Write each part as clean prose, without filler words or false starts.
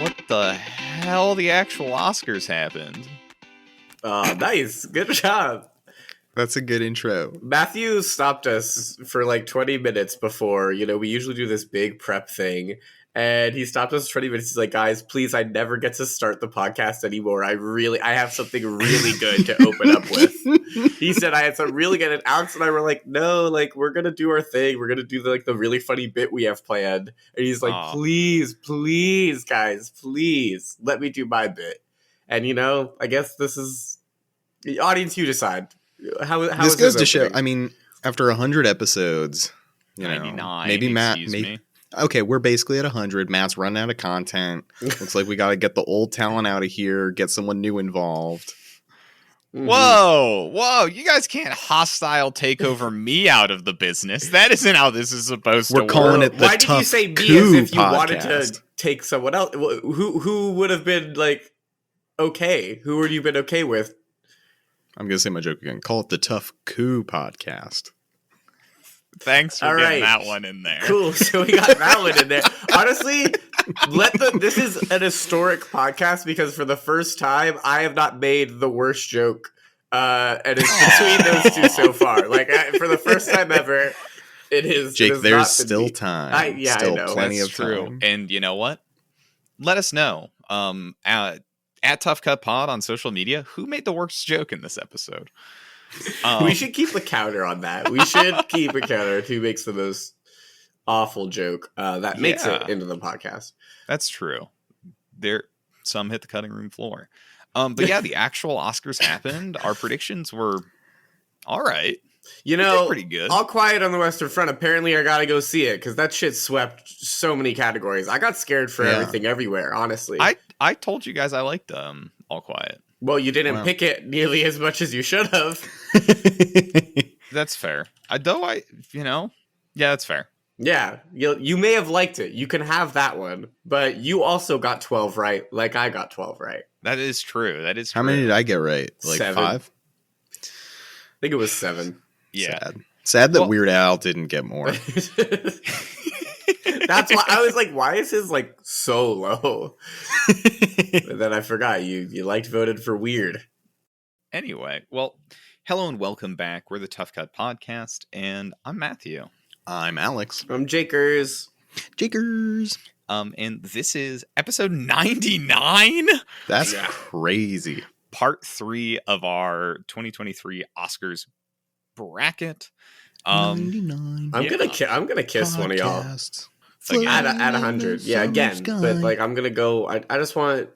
What the hell? The actual Oscars happened. Nice. Good job. That's a good intro. Matthew stopped us for like 20 minutes before, we usually do this big prep thing. And he stopped us for 20 minutes. He's like, guys, please, I never get to start the podcast anymore. I have something really good to open up with. He said I had something really good. And Alex and I were like, no, like, we're going to do our thing. We're going to do the really funny bit we have planned. And he's like, please, guys, please let me do my bit. And, I guess this is the audience. You decide. How this goes to show, I mean, after 100 episodes, 99, maybe Matt, me. Okay, we're basically at 100. Matt's running out of content. Looks like we got to get the old talent out of here, get someone new involved. Mm-hmm. Whoa, you guys can't hostile take over me out of the business. That isn't how this is supposed to work. We're calling it the Why Tough did you say me Coup as if you podcast. wanted to take someone else? Who would have been, like, okay? Who would you been okay with? I'm going to say my joke again. Call it the Tough Coup podcast. Thanks for getting that one in there. Cool. So we got that one in there. Honestly, this is an historic podcast because for the first time, I have not made the worst joke. And it's between those two so far. Like, for the first time ever, it is. Jake, it there's still time. Still I know. Plenty That's of true. time. And you know what? Let us know. At Tough Cut Pod on social media, who made the worst joke in this episode? We should keep a counter on that. We should keep a counter of who makes the most awful joke that makes it into the podcast. That's true. Some hit the cutting room floor. But yeah, the actual Oscars happened. Our predictions were all right. Pretty good. All Quiet on the Western Front. Apparently, I gotta go see it because that shit swept so many categories. I got scared for everything everywhere. Honestly, I told you guys I liked All Quiet. Well, you didn't pick it nearly as much as you should have. That's fair. Yeah, that's fair. Yeah, you may have liked it. You can have that one, but you also got 12 right, like I got 12 right. That is true. How many did I get right? Like 7. 5? I think it was 7. Yeah. Sad that Weird Al didn't get more. That's why I was like, why is his like so low? But then I forgot you voted for Weird. Anyway, well, hello and welcome back. We're the Tough Cut Podcast, and I'm Matthew. I'm Alex. I'm Jakers. And this is episode 99. That's crazy. Part 3 of our 2023 Oscars bracket. 99. I'm gonna kiss one of y'all. At 100. Yeah, again. But like I'm gonna go I just want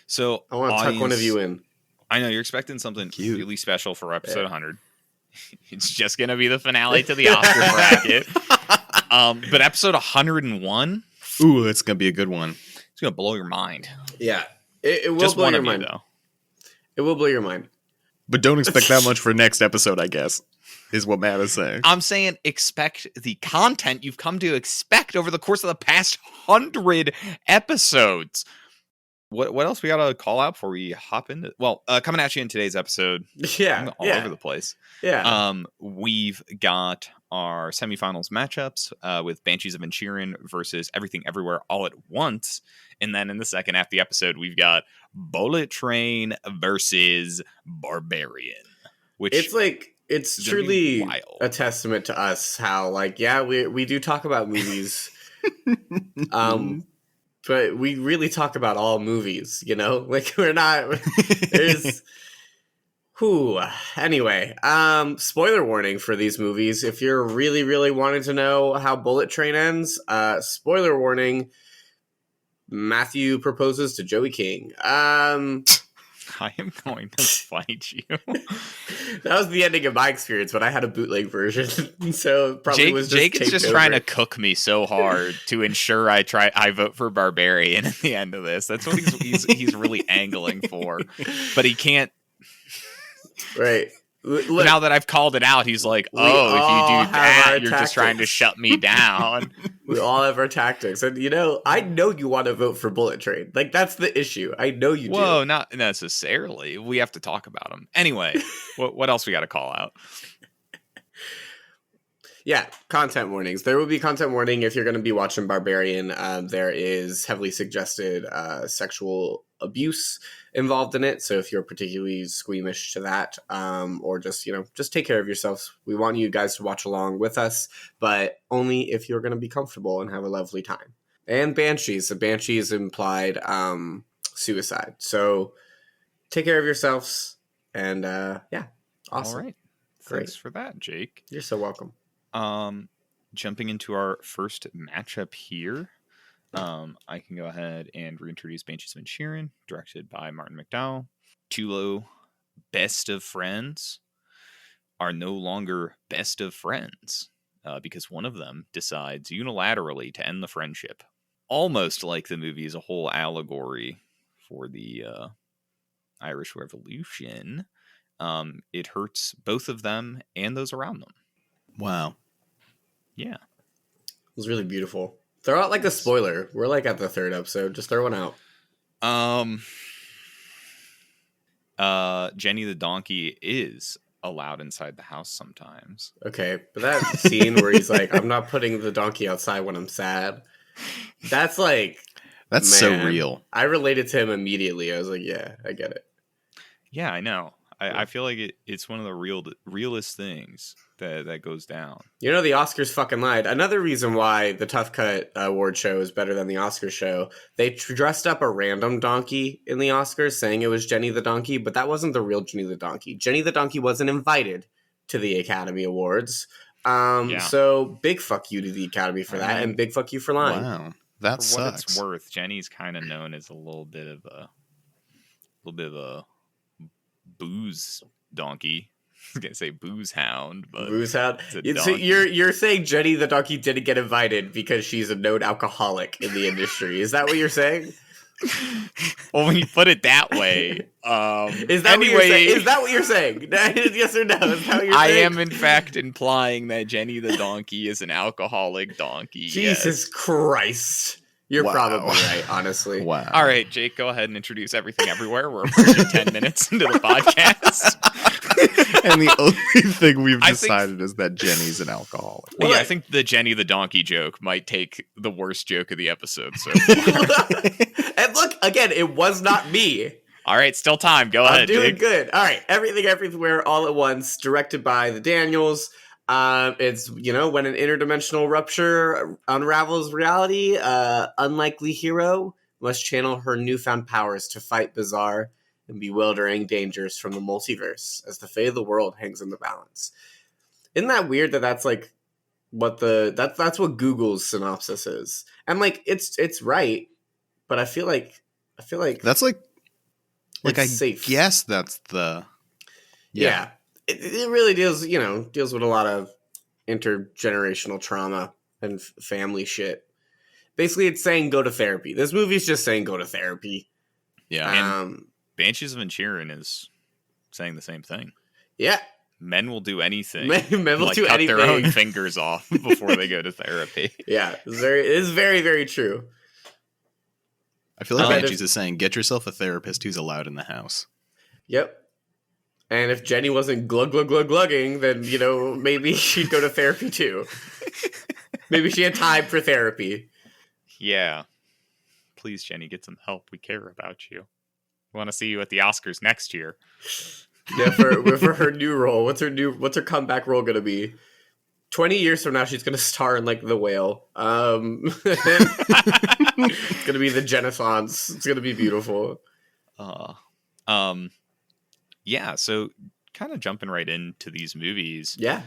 to tuck one of you in. I know you're expecting something really special for episode 100. It's just gonna be the finale to the Oscar bracket. But episode 101. Ooh, that's gonna be a good one. It's gonna blow your mind. Yeah. It will just blow one your of mind. You, though. It will blow your mind. But don't expect that much for next episode, I guess. Is what Matt is saying. I'm saying expect the content you've come to expect over the course of the past 100 episodes. What else we got to call out before we hop into? Well, coming at you in today's episode. Yeah. All over the place. Yeah. We've got our semifinals matchups with Banshees of Inisherin versus Everything Everywhere All at Once. And then in the second half of the episode, we've got Bullet Train versus Barbarian. Which it's truly a testament to us how, like, we do talk about movies. But we really talk about all movies, Like, we're not... Anyway, spoiler warning for these movies. If you're really, really wanting to know how Bullet Train ends, spoiler warning, Matthew proposes to Joey King. I am going to fight you. That was the ending of my experience, but I had a bootleg version, so probably Jake is just trying to cook me so hard to ensure I vote for Barbarian at the end of this. That's what he's really angling for, but he can't. Right. Look, now that I've called it out, he's like, "Oh, if you do that, you're just trying to shut me down." We all have our tactics, and I know you want to vote for Bullet Train. Like, that's the issue. I know you do. Whoa, not necessarily. We have to talk about them anyway. What else we got to call out? Yeah, content warnings. There will be content warning if you're going to be watching Barbarian. There is heavily suggested sexual abuse involved in it. So if you're particularly squeamish to that, or just just take care of yourselves. We want you guys to watch along with us, but only if you're going to be comfortable and have a lovely time. And Banshees. The Banshees implied suicide. So take care of yourselves. And yeah, awesome. All right. Great. Thanks for that, Jake. You're so welcome. Jumping into our first matchup here, I can go ahead and reintroduce Banshees of Inisherin, directed by Martin McDowell. Tulo, best of friends, are no longer best of friends because one of them decides unilaterally to end the friendship. Almost like the movie is a whole allegory for the Irish Revolution. It hurts both of them and those around them. Wow. Yeah. It was really beautiful. Throw out like a spoiler. We're like at the third episode. Just throw one out. Jenny the donkey is allowed inside the house sometimes. Okay, but that scene where he's like, I'm not putting the donkey outside when I'm sad. That's like... That's so real. I related to him immediately. I was like, yeah, I get it. Yeah, I know. I feel like it's one of the realest things that goes down. The Oscars fucking lied. Another reason why the Tough Cut award show is better than the Oscar show, they dressed up a random donkey in the Oscars saying it was Jenny the donkey, but that wasn't the real Jenny the donkey. Jenny the donkey wasn't invited to the Academy Awards. So big fuck you to the Academy for that, and big fuck you for lying. Wow, that for sucks. What it's worth, Jenny's kind of known as a little bit of a booze donkey. I was gonna say booze hound, but booze hound. So you're saying Jenny the donkey didn't get invited because she's a known alcoholic in the industry. Is that what you're saying? Well, when you put it that way, is that what you're saying? Is that what you're saying? Yes or no? Is that what you're saying? I am in fact implying that Jenny the donkey is an alcoholic donkey. Jesus Christ. You're probably right, honestly. Wow. All right, Jake, go ahead and introduce Everything Everywhere. We're approaching 10 minutes into the podcast. And the only thing we've decided is that Jenny's an alcoholic. Well, yeah, I think the Jenny the donkey joke might take the worst joke of the episode so far. And look, again, it was not me. All right, still time. Go ahead, I'm doing Jake. good. All right, Everything Everywhere All at Once, directed by the Daniels. It's, when an interdimensional rupture unravels reality, unlikely hero must channel her newfound powers to fight bizarre and bewildering dangers from the multiverse as the fate of the world hangs in the balance. Isn't that weird that that's like what that's what Google's synopsis is? And like it's right, but I feel like that's like I safe. guess that's the yeah. It really deals with a lot of intergenerational trauma and family shit. Basically, it's saying go to therapy. This movie's just saying go to therapy. Yeah. And Banshees of Inisherin is saying the same thing. Yeah. Men will do anything. Men will do cut anything. Their own fingers off before they go to therapy. Yeah. It is very, very true. I feel like Banshees is saying get yourself a therapist who's allowed in the house. Yep. And if Jenny wasn't glugging, then, maybe she'd go to therapy too. Maybe she had time for therapy. Yeah. Please, Jenny, get some help. We care about you. We want to see you at the Oscars next year. Yeah, for her new role. What's her comeback role going to be? 20 years from now, she's going to star in, like, The Whale. It's going to be the Genaissance. It's going to be beautiful. Yeah, so kind of jumping right into these movies. Yeah.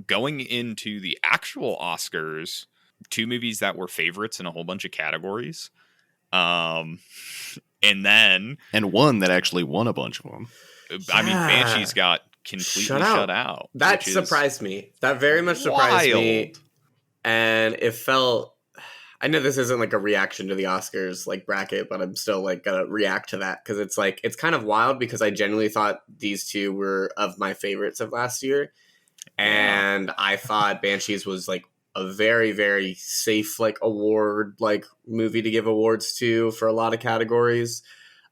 Going into the actual Oscars, 2 movies that were favorites in a whole bunch of categories. And one that actually won a bunch of them. I mean, Banshees got completely shut out. That surprised me. That very much surprised me. And it felt... I know this isn't like a reaction to the Oscars like bracket, but I'm still like gonna react to that because it's kind of wild because I genuinely thought these 2 were of my favorites of last year, and I thought Banshees was like a very, very safe like award like movie to give awards to for a lot of categories.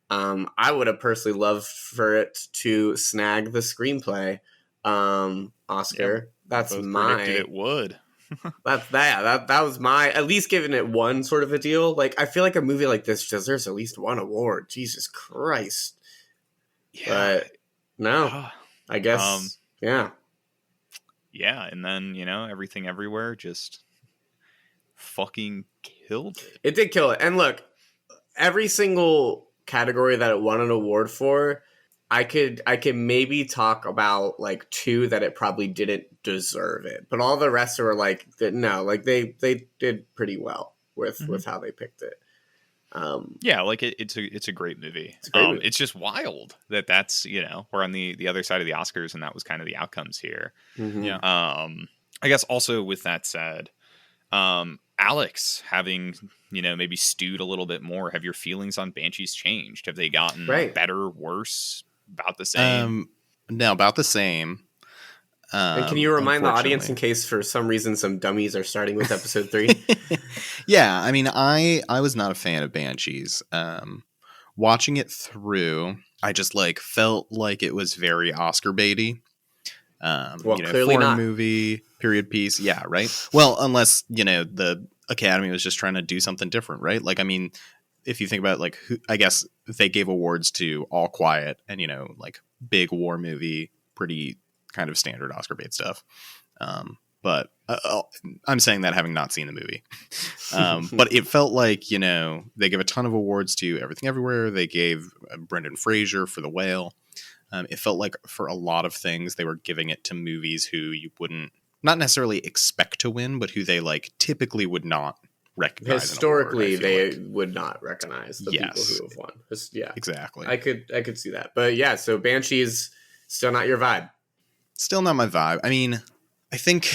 I would have personally loved for it to snag the screenplay Oscar. that's Both my predicted it would. that was my at least giving it one sort of a deal. Like I feel like a movie like this deserves at least one award. Jesus Christ. Yeah. But no, Yeah. I guess yeah. Yeah, and then, Everything Everywhere just fucking killed it. It did kill it. And look, every single category that it won an award for, I could maybe talk about like two that it probably didn't deserve it, but all the rest were like no, like they did pretty well with how they picked it. Yeah, like it's a great movie. It's a great movie. It's just wild that's we're on the other side of the Oscars, and that was kind of the outcomes here. Mm-hmm. Yeah. I guess also with that said, Alex, having maybe stewed a little bit more, have your feelings on Banshees changed? Have they gotten better, worse, about the same? No, about the same. And can you remind the audience, in case for some reason some dummies are starting with episode 3? Yeah, I mean, I was not a fan of Banshees. Watching it through, I just felt like it was very Oscar baity. Well, clearly foreign not. Movie, period piece. Yeah, right. Well, unless the Academy was just trying to do something different, right? Like, I mean, if you think about I guess they gave awards to All Quiet and big war movie, pretty kind of standard Oscar bait stuff. But I'm saying that having not seen the movie. But it felt like, they give a ton of awards to Everything Everywhere. They gave Brendan Fraser for The Whale. It felt like for a lot of things, they were giving it to movies who you wouldn't, not necessarily expect to win, but who they typically would not recognize. Historically, they would not recognize the people who have won. Yeah, exactly. I could see that. But yeah, so Banshees, still not your vibe. Still not my vibe. I mean, I think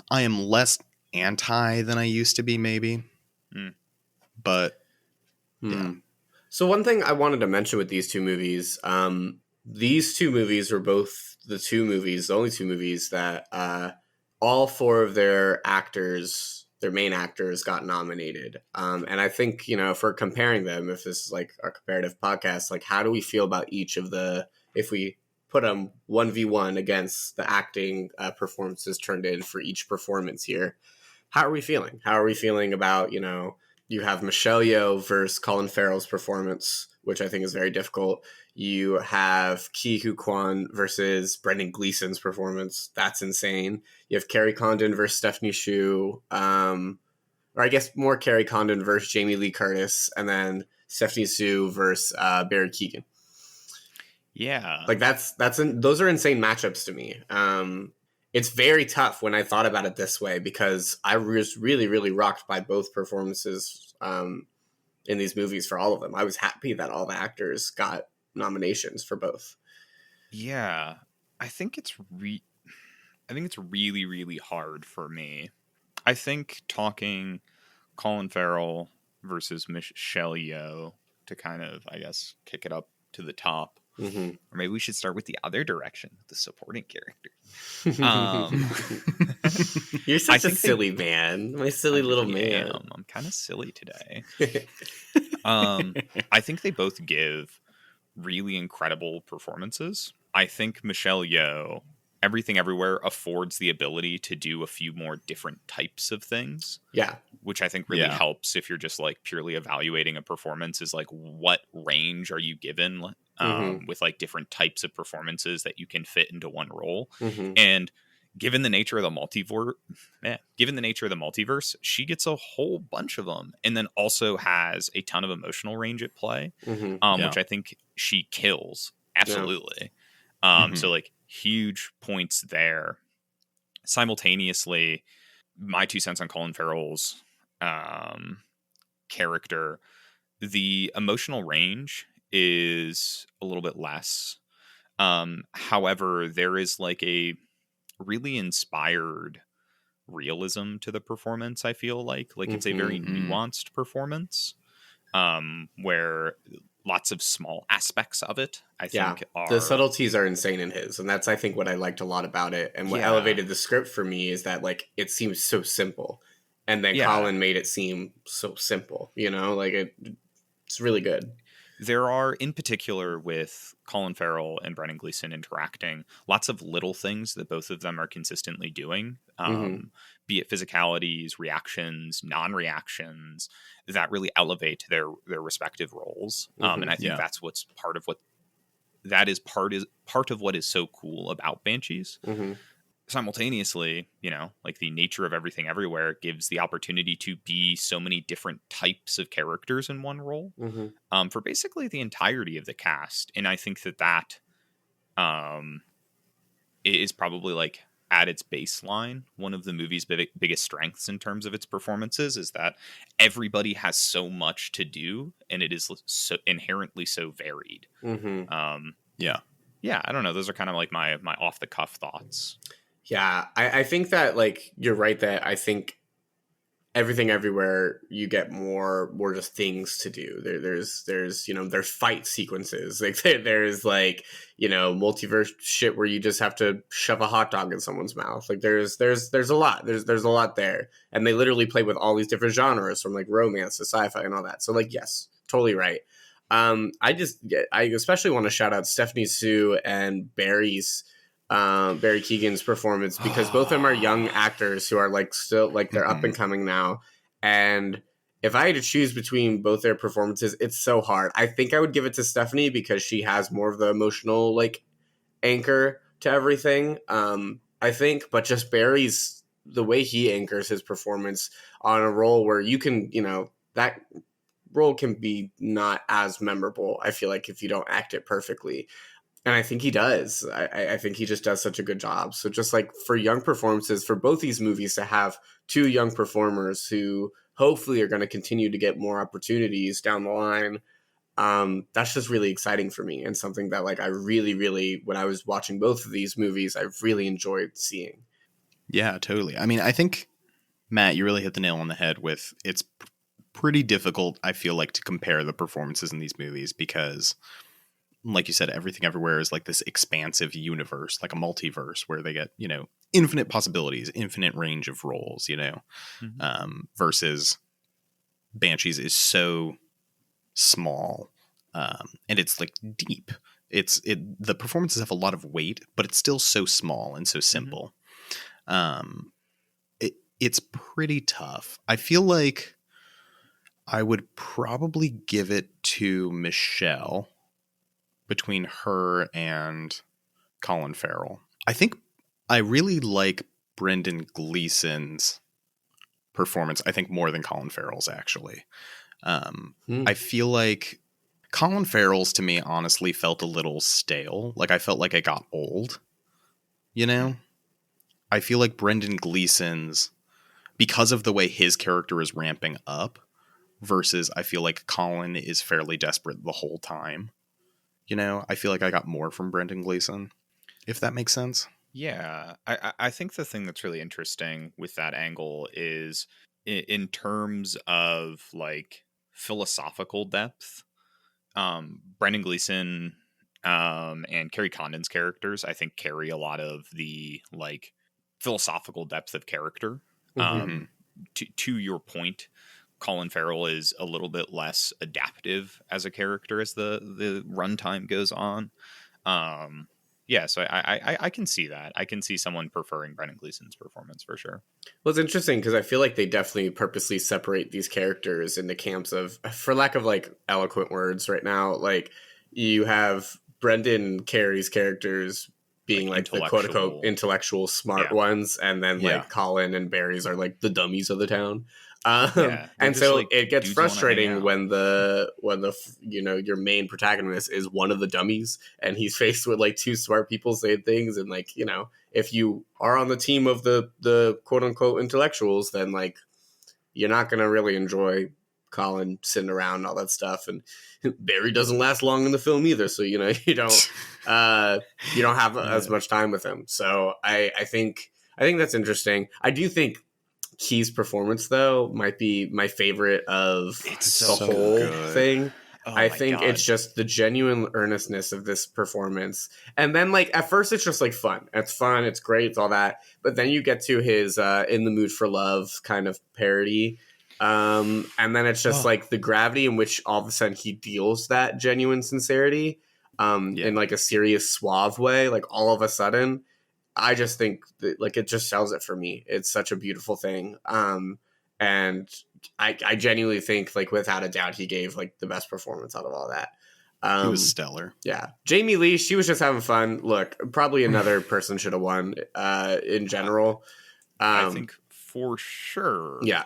I am less anti than I used to be, maybe. But yeah. So one thing I wanted to mention with these two movies, these two movies were both the only two movies that all 4 of their main actors got nominated. And I think, if we're comparing them, if this is a comparative podcast, how do we feel about each of if we put them 1v1 against the acting performances turned in for each performance here? How are we feeling? How are we feeling about, you have Michelle Yeoh versus Colin Farrell's performance, which I think is very difficult. You have Ke Huy Quan versus Brendan Gleeson's performance. That's insane. You have Carrie Condon versus Stephanie Hsu. Or I guess more Carrie Condon versus Jamie Lee Curtis. And then Stephanie Hsu versus Barry Keoghan. Yeah. Those are insane matchups to me. It's very tough when I thought about it this way, because I was really, really rocked by both performances in these movies for all of them. I was happy that all the actors got nominations for both. Yeah. I think it's really, really hard for me. I think talking Colin Farrell versus Michelle Yeoh to kind of, I guess, kick it up to the top. Mm-hmm. Or maybe we should start with the other direction, the supporting character. You're such a silly man. My silly little man. I'm kind of silly today. I think they both give really incredible performances. I think Michelle Yeoh, Everything Everywhere, affords the ability to do a few more different types of things. Yeah. Which I think really helps if you're just purely evaluating a performance, is what range are you given with different types of performances that you can fit into one role. Mm-hmm. And given the nature of the multiverse, she gets a whole bunch of them, and then also has a ton of emotional range at play, which I think she kills absolutely. Yeah. So huge points there. Simultaneously, my 2 cents on Colin Farrell's character, the emotional range is a little bit less. However, there is a really inspired realism to the performance. I feel like it's a very nuanced performance, where lots of small aspects of it, I think, are... The subtleties are insane in his, and that's, I think, what I liked a lot of it. And what elevated the script for me is that, it seems so simple. And then Colin made it seem so simple, it's really good. There are, in particular, with Colin Farrell and Brendan Gleeson interacting, lots of little things that both of them are consistently doing, be it physicalities, reactions, non-reactions, that really elevate their respective roles. And I think Yeah. that's what's part of what that is part of what is so cool about Banshees. Simultaneously, like the nature of everything everywhere gives the opportunity to be so many different types of characters in one role, for basically the entirety of the cast. And I think that um, is probably like at its baseline one of the movie's biggest strengths in terms of its performances, is that everybody has so much to do and it is so inherently so varied. Yeah, I don't know. Those are kind of like my off the cuff thoughts. Yeah, I think that, like, you're right that I think everything everywhere you get more just things to do. There's there's fight sequences. Like there's like, multiverse shit where you just have to shove a hot dog in someone's mouth. Like there's a lot. There's a lot there. And they literally play with all these different genres, from like romance to sci-fi and all that. So like, yes, totally right. I especially want to shout out Stephanie Sue and Barry Keegan's performance, because both of them are young actors who are like still like they're up and coming now. And if I had to choose between both their performances, it's so hard. I think I would give it to Stephanie because she has more of the emotional like anchor to everything. I think, but just Barry's, the way he anchors his performance on a role where you can, that role can be not as memorable, I feel like, if you don't act it perfectly. And I think he does. I think he just does such a good job. So just like for young performances, for both these movies to have two young performers who hopefully are going to continue to get more opportunities down the line, that's just really exciting for me, and something that like I really, really, when I was watching both of these movies, I really enjoyed seeing. Yeah, totally. I mean, I think, Matt, you really hit the nail on the head with it's pretty difficult, I feel like, to compare the performances in these movies because, like you said, everything everywhere is like this expansive universe, like a multiverse where they get, infinite possibilities, infinite range of roles, versus Banshees is so small, and it's like deep. The performances have a lot of weight, but it's still so small and so simple. It's pretty tough. I feel like I would probably give it to Michelle between her and Colin Farrell. I think I really like Brendan Gleeson's performance, I think, more than Colin Farrell's, actually. I feel like Colin Farrell's, to me, honestly, felt a little stale. Like, I felt like it got old, I feel like Brendan Gleeson's, because of the way his character is ramping up, versus I feel like Colin is fairly desperate the whole time. I feel like I got more from Brendan Gleeson, if that makes sense. Yeah, I think the thing that's really interesting with that angle is in terms of like philosophical depth. Brendan Gleeson and Carrie Condon's characters, I think, carry a lot of the like philosophical depth of character. To your point, Colin Farrell is a little bit less adaptive as a character as the runtime goes on. So I can see that. I can see someone preferring Brendan Gleeson's performance for sure. Well, it's interesting because I feel like they definitely purposely separate these characters into camps of, for lack of like eloquent words right now, like you have Brendan Carey's characters being like the quote unquote intellectual smart ones, and then like Colin and Barry's are like the dummies of the town. And so like, it gets frustrating when the your main protagonist is one of the dummies, and he's faced with like two smart people saying things, and like if you are on the team of the quote unquote intellectuals, then like you're not gonna really enjoy Colin sitting around and all that stuff. And Barry doesn't last long in the film either, so you don't have as much time with him. So I think that's interesting. I do think Key's performance, though, might be my favorite of the whole thing. I think it's just the genuine earnestness of this performance. And then, like, at first it's just, like, fun. It's fun. It's great. It's all that. But then you get to his In the Mood for Love kind of parody. And then it's just like the gravity in which all of a sudden he deals that genuine sincerity in like a serious, suave way. Like all of a sudden, I just think that, like, it just sells it for me. It's such a beautiful thing. And I genuinely think, like, without a doubt, he gave like the best performance out of all that. He was stellar. Yeah. Jamie Lee, she was just having fun. Look, probably another person should have won in general. I think for sure. Yeah.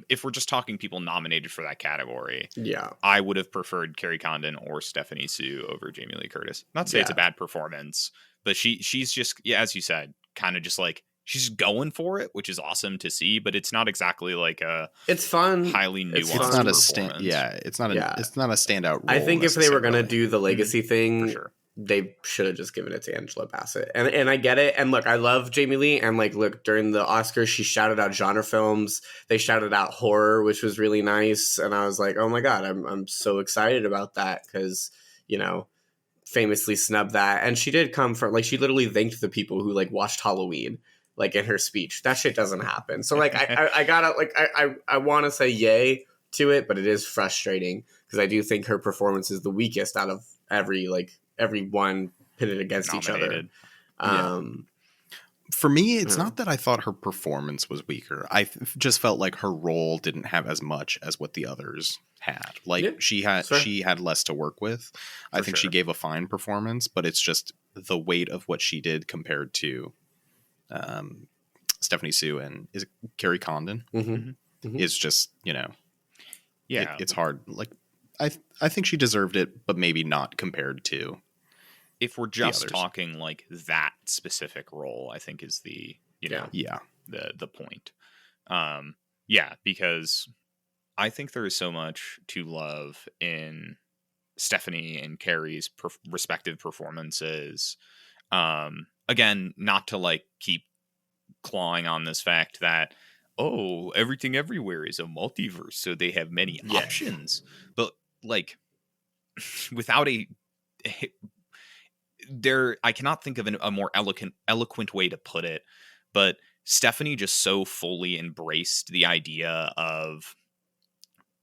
If we're just talking people nominated for that category, Yeah. I would have preferred Carrie Condon or Stephanie Sue over Jamie Lee Curtis. Not to say it's a bad performance, but she's just, yeah, as you said, kind of just like, she's going for it, which is awesome to see, but it's not exactly like a it's fun, highly nuanced It's not a it's not a standout role. I think if they were going to do the legacy thing, for sure, they should have just given it to Angela Bassett. And I get it. And look, I love Jamie Lee. And like, look, during the Oscars, she shouted out genre films. They shouted out horror, which was really nice. And I was like, oh my God, I'm so excited about that. Cause, you know, famously snubbed that. And she did come from, like, she literally thanked the people who like watched Halloween, like in her speech. That shit doesn't happen. So like, I gotta, like, I want to say yay to it, but it is frustrating because I do think her performance is the weakest out of everyone pitted against nominated. each other. For me, it's not that I thought her performance was weaker. I just felt like her role didn't have as much as what the others had. Like she had less to work with. I think she gave a fine performance, but it's just the weight of what she did compared to Stephanie Sue and is it Carrie Condon is just, you know, it's hard. Like I think she deserved it, but maybe not compared to. If we're just talking like that specific role, I think is the, you know, the point. Because I think there is so much to love in Stephanie and Carrie's respective performances. Again, not to like keep clawing on this fact that, oh, everything everywhere is a multiverse, so they have many options. But like, without I cannot think of a more eloquent way to put it, but Stephanie just so fully embraced the idea of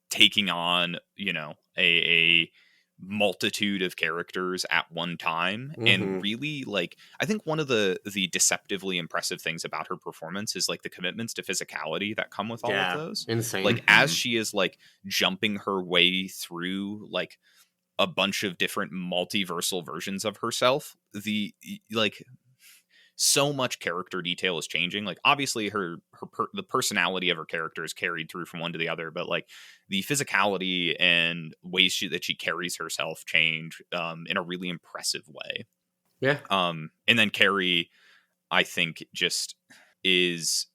taking on, you know, a multitude of characters at one time. And really, like, I think one of the deceptively impressive things about her performance is like the commitments to physicality that come with all of those. Insane. Like as she is like jumping her way through like a bunch of different multiversal versions of herself, the like so much character detail is changing. Like obviously the personality of her character is carried through from one to the other, but like the physicality and ways that she carries herself change in a really impressive way. And then Carrie, I think, just is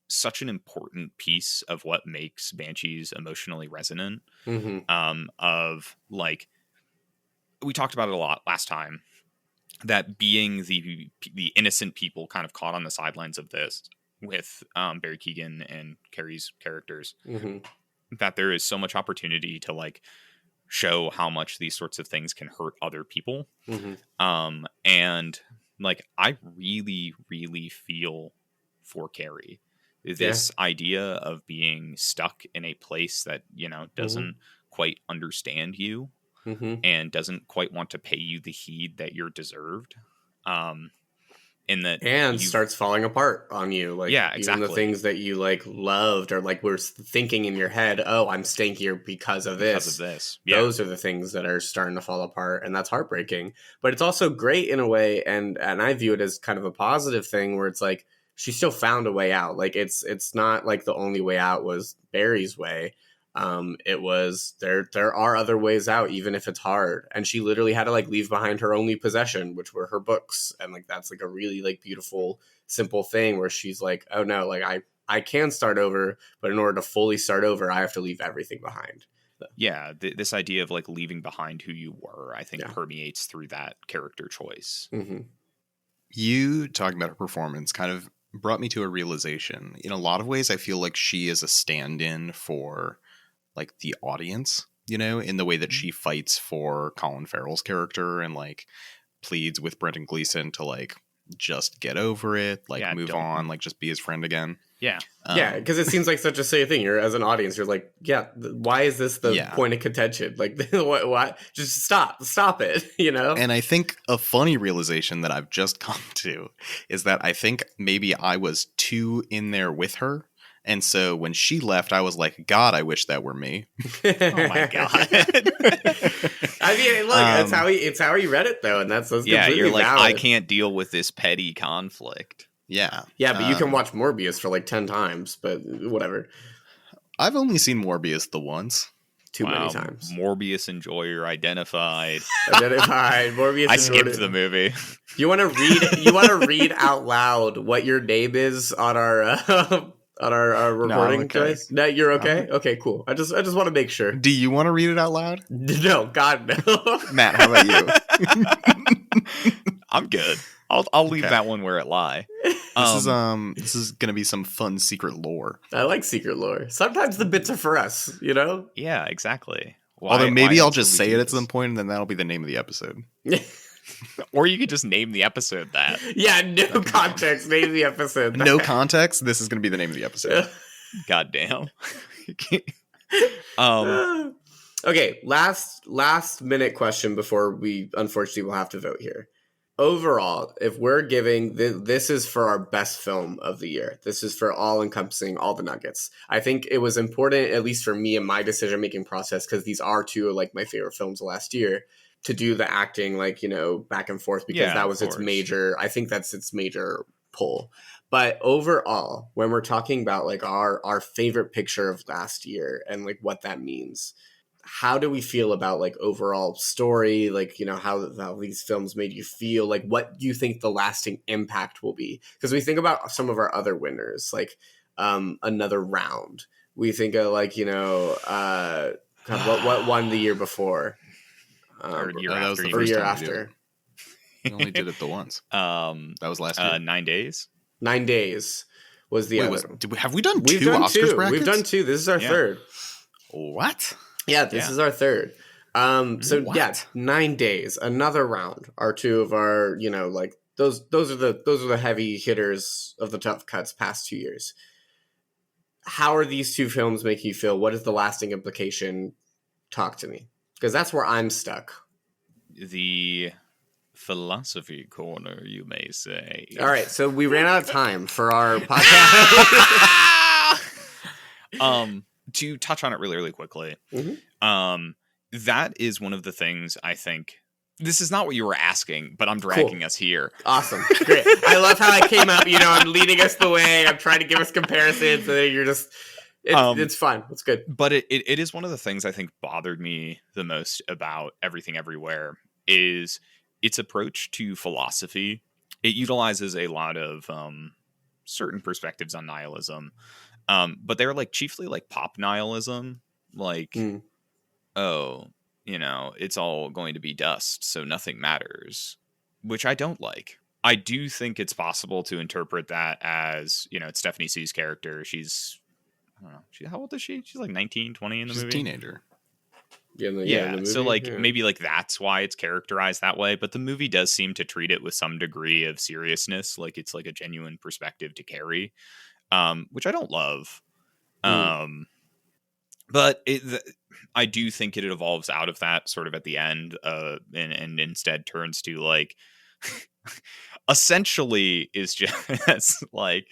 such an important piece of what makes Banshees emotionally resonant. Of like, we talked about it a lot last time, that being the innocent people kind of caught on the sidelines of this with Barry Keoghan and Carrie's characters, that there is so much opportunity to like show how much these sorts of things can hurt other people. And like, I really, really feel for Carrie. This idea of being stuck in a place that, you know, doesn't quite understand you and doesn't quite want to pay you the heed that you're deserved. And starts falling apart on you. Like, even the things that you like loved or like were thinking in your head, oh, I'm staying here because of this. Those are the things that are starting to fall apart, and that's heartbreaking. But it's also great in a way, and I view it as kind of a positive thing where it's like she still found a way out. Like it's not like the only way out was Barry's way. It was there are other ways out, even if it's hard. And she literally had to like leave behind her only possession, which were her books. And like, that's like a really like beautiful, simple thing where she's like, oh no, like I can start over, but in order to fully start over, I have to leave everything behind. Yeah. This idea of like leaving behind who you were, I think permeates through that character choice. You talking about her performance kind of brought me to a realization. In a lot of ways, I feel like she is a stand-in for like the audience, you know, in the way that she fights for Colin Farrell's character and like pleads with Brendan Gleeson to like just get over it, like move on, like just be his friend again. Yeah. Yeah, because it seems like such a silly thing. You're as an audience, you're like, yeah, why is this the point of contention? Like, what? Just stop it. You know. And I think a funny realization that I've just come to is that I think maybe I was too in there with her, and so when she left, I was like, God, I wish that were me. Oh my God. I mean, look, it's how he read it though, and that's you're like, valid. I can't deal with this petty conflict. Yeah. Yeah, but you can watch Morbius for like 10 times, but whatever. I've only seen Morbius the once. Too many times. Morbius enjoyer identified. Morbius. I skipped the movie. You want to read out loud what your name is on our recording choice? No, you're okay. Okay, cool. I just want to make sure. Do you want to read it out loud? No, God no. Matt, how about you? I'm good. I'll leave that one where it lie. This is gonna be some fun secret lore. I like secret lore. Sometimes the bits are for us, you know? Yeah, exactly. Although maybe I'll just say it at some point, and then that'll be the name of the episode. Or you could just name the episode that. Yeah, no context. Name the episode that. No context. This is gonna be the name of the episode. God damn. Okay, last minute question before we unfortunately will have to vote here. Overall, if we're giving this is for our best film of the year. This is for all encompassing all the nuggets. I think it was important, at least for me in my decision making process, because these are two of like my favorite films last year, to do the acting like, you know, back and forth, because that was its major. I think that's its major pull. But overall, when we're talking about like our favorite picture of last year and like what that means, how do we feel about like overall story, like, you know, how these films made you feel, like what do you think the lasting impact will be? Because we think about some of our other winners, like Another Round. We think of like, you know, what won the year before, or year that was after. the first year time after. We only did it the once. That was last year. 9 days. 9 days was the other. Have we done We've two done Oscars two. brackets? We've done two. This is our third. What? Yeah, this is our third. So What? yeah, 9 days, Another Round are two of our, you know, like those are the heavy hitters of the tough cuts past 2 years. How are these two films making you feel? What is the lasting implication? Talk to me, because that's where I'm stuck. The philosophy corner, you may say. All right, so we ran out of time for our podcast. To touch on it really, really quickly, that is one of the things I think. This is not what you were asking, but I'm dragging us here. Awesome. Great. I love how I came up, you know, I'm leading us the way. I'm trying to give us comparisons, and then you're just, it's fine. It's good. But it is one of the things I think bothered me the most about Everything Everywhere is its approach to philosophy. It utilizes a lot of certain perspectives on nihilism. But they're like chiefly like pop nihilism, like, oh, you know, it's all going to be dust, so nothing matters, which I don't like. I do think it's possible to interpret that as, you know, it's Stephanie Sue's character. She's, I don't know, how old is she? She's like 19, 20 in the movie. She's a teenager. In the movie, so like maybe like that's why it's characterized that way, but the movie does seem to treat it with some degree of seriousness, like it's like a genuine perspective to carry. Which I don't love. But I do think it evolves out of that sort of at the end, and instead turns to like, essentially is just like,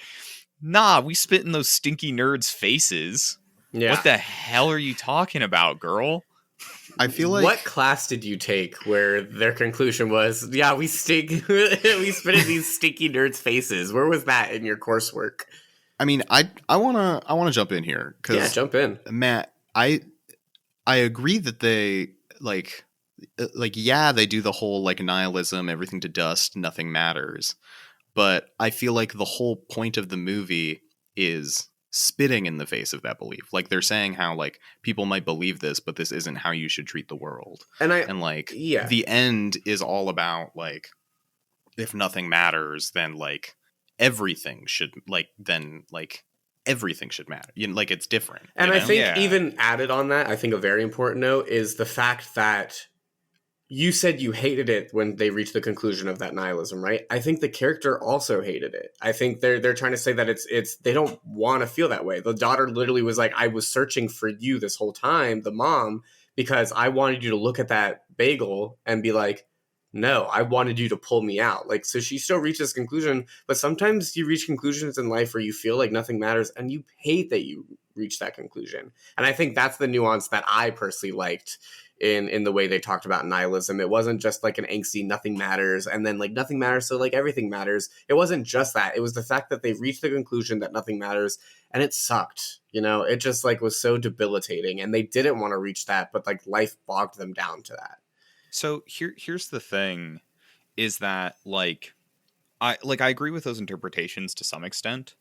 nah, we spit in those stinky nerds' faces. Yeah. What the hell are you talking about, girl? I feel like... What class did you take where their conclusion was, yeah, we spit in these stinky nerds' faces? Where was that in your coursework? I mean, I wanna jump in here, because yeah, jump in, Matt. I agree that they like yeah, they do the whole like nihilism, everything to dust, nothing matters. But I feel like the whole point of the movie is spitting in the face of that belief. Like they're saying how like people might believe this, but this isn't how you should treat the world. And the end is all about like, if nothing matters, then like everything should matter. You know, like it's different. And I think even added on that, I think a very important note is the fact that you said you hated it when they reached the conclusion of that nihilism, right? I think the character also hated it. I think they're trying to say that it's they don't want to feel that way. The daughter literally was like, I was searching for you this whole time, the mom, because I wanted you to look at that bagel and be like, no, I wanted you to pull me out. Like, so she still reaches this conclusion, but sometimes you reach conclusions in life where you feel like nothing matters and you hate that you reach that conclusion. And I think that's the nuance that I personally liked in the way they talked about nihilism. It wasn't just like an angsty nothing matters and then like nothing matters, so like everything matters. It wasn't just that. It was the fact that they reached the conclusion that nothing matters, and it sucked. You know, it just like was so debilitating, and they didn't want to reach that, but like life bogged them down to that. So here's the thing, is that I agree with those interpretations to some extent.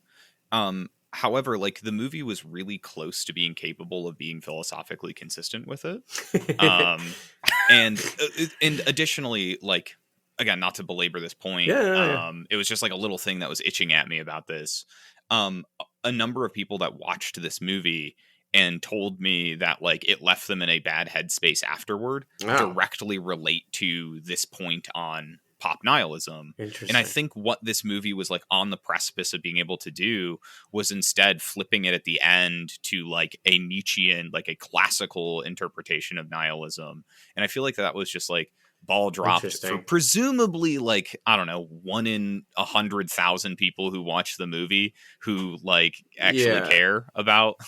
However, like the movie was really close to being capable of being philosophically consistent with it. And additionally, like, again, not to belabor this point, it was just like a little thing that was itching at me about this. A number of people that watched this movie and told me that like it left them in a bad headspace afterward directly relate to this point on pop nihilism. And I think what this movie was like on the precipice of being able to do was instead flipping it at the end to like a Nietzschean, like a classical interpretation of nihilism. And I feel like that was just like ball dropped for presumably like, I don't know, 1 in 100,000 people who watch the movie who like actually care about.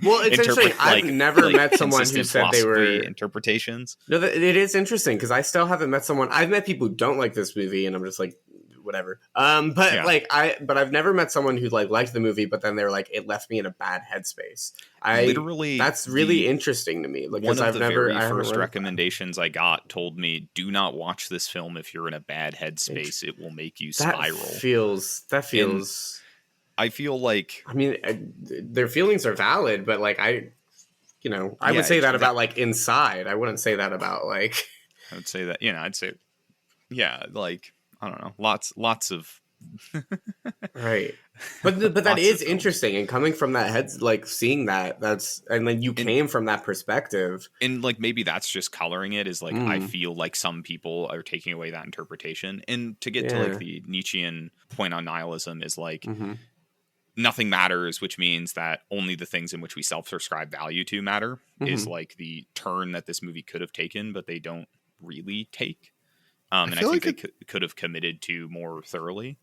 Well, it's interesting. I've never met someone who said they were interpretations. No, it is interesting because I still haven't met someone. I've met people who don't like this movie, and I'm just like, whatever. But I've never met someone who like liked the movie, but then they're like, it left me in a bad headspace. That's really interesting to me. Like, one of the very first recommendations I got told me, do not watch this film if you're in a bad headspace. It will make you spiral. That feels. I feel like, I mean, their feelings are valid, but like I would say that about like Inside. I wouldn't say that about like. I would say that, I'd say, like, I don't know, lots of. Right. But that is interesting, and coming from that head, like seeing and then you came from that perspective, and like maybe that's just coloring it is like I feel like some people are taking away that interpretation, and to get to like the Nietzschean point on nihilism is like nothing matters, which means that only the things in which we self-prescribe value to matter is like the turn that this movie could have taken, but they don't really take. And I think they could have committed to more thoroughly.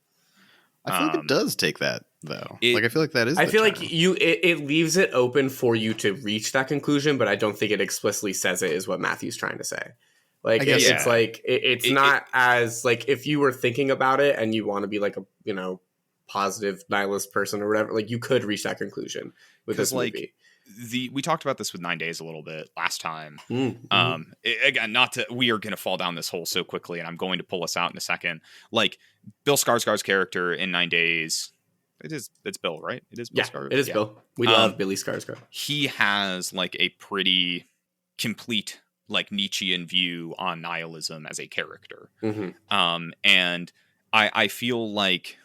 I feel like it does take that though. I feel like that is. I feel like it leaves it open for you to reach that conclusion, but I don't think it explicitly says it is what Matthew's trying to say. Like it's like it's not as like if you were thinking about it and you want to be like a positive nihilist person or whatever, like you could reach that conclusion with this movie. We talked about this with 9 Days a little bit last time. Again, we are going to fall down this hole so quickly, and I'm going to pull us out in a second. Like Bill Skarsgård's character in 9 Days, it's Bill, right? It is Bill Skarsgård. It is Bill. We love Billy Skarsgård. He has like a pretty complete like Nietzschean view on nihilism as a character. And I feel like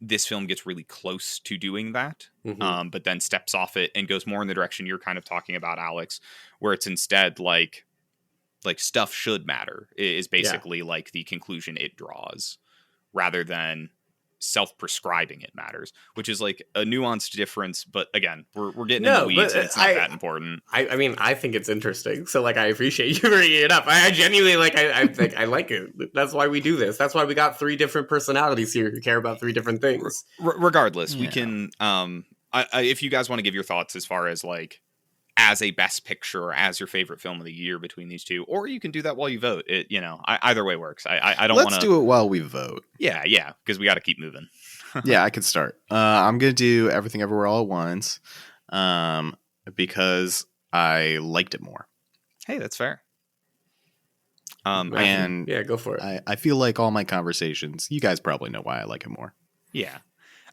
this film gets really close to doing that, but then steps off it and goes more in the direction you're kind of talking about, Alex, where it's instead like stuff should matter is basically like the conclusion it draws rather than self-prescribing it matters, which is like a nuanced difference. But again, we're getting in the weeds and it's not that important. I mean, I think it's interesting. So like, I appreciate you bringing it up. I genuinely like, I think I like it. That's why we do this. That's why we got 3 different personalities here who care about 3 different things. Regardless, we can, if you guys want to give your thoughts as far as like, as a best picture or as your favorite film of the year between these two, or you can do that while you vote. It, either way works. I don't want to. Let's do it while we vote. Yeah, because we got to keep moving. Yeah, I could start. I'm going to do Everything Everywhere All at Once because I liked it more. Hey, that's fair. And yeah, go for it. I feel like all my conversations, you guys probably know why I like it more. Yeah.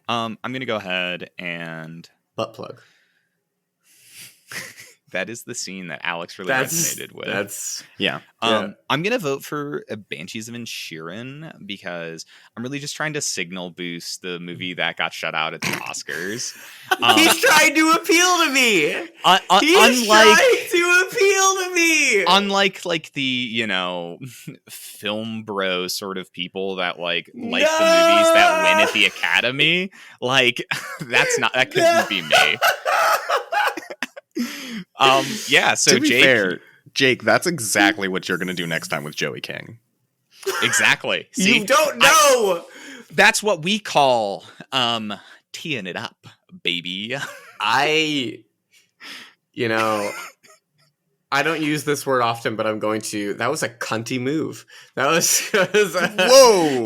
I'm going to go ahead and... Butt plug. That is the scene that Alex really That's resonated with. that's Yeah. Yeah. I'm gonna vote for Banshees of Inisherin because I'm really just trying to signal boost the movie that got shut out at the Oscars. He's trying to appeal to me. He's Unlike trying to appeal to me. unlike like the film bro sort of people that like the movies that win at the Academy, like that couldn't be me. Yeah, so to be Jake, fair, Jake, that's exactly what you're going to do next time with Joey King. exactly. See, You don't know. that's what we call teeing it up, baby. I don't use this word often, but I'm going to. That was a cunty move. That was Whoa.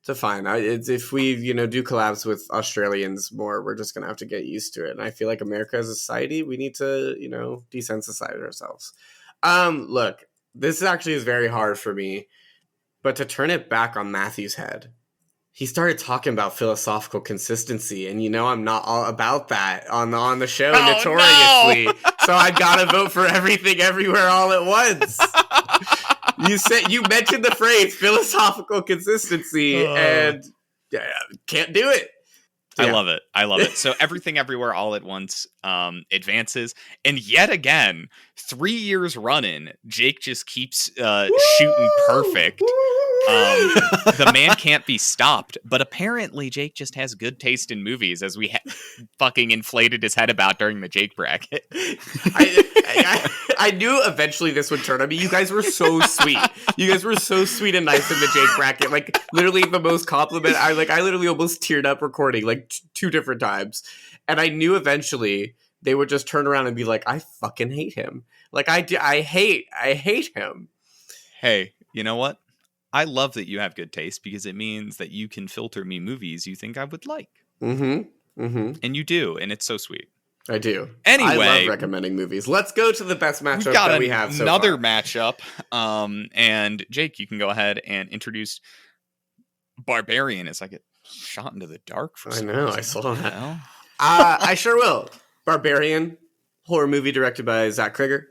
So fine. If we do collabs with Australians more, we're just gonna have to get used to it. And I feel like America as a society, we need to desensitize ourselves. Look, this actually is very hard for me, but to turn it back on Matthew's head, he started talking about philosophical consistency, and I'm not all about that on the show notoriously. No! So I gotta vote for everything, everywhere, all at once. You mentioned the phrase philosophical consistency, and can't do it. I love it. So everything, everywhere, all at once advances, and yet again, 3 years running, Jake just keeps shooting perfect. The man can't be stopped, but apparently Jake just has good taste in movies, as we fucking inflated his head about during the Jake bracket. I knew eventually this would turn on me. You guys were so sweet. You guys were so sweet and nice in the Jake bracket. Like, literally the most compliment. I literally almost teared up recording like 2 different times. And I knew eventually they would just turn around and be like, I fucking hate him. Like, I hate him. Hey, you know what? I love that you have good taste because it means that you can filter me movies you think I would like. Mm-hmm. Mm-hmm. And you do, and it's so sweet. I do. Anyway, I love recommending movies. Let's go to the best matchup got that we have so another far. matchup. And Jake, you can go ahead and introduce Barbarian as I get shot into the dark for I some know, reason. I saw that. Well, I sure will. Barbarian, horror movie directed by Zach Krieger.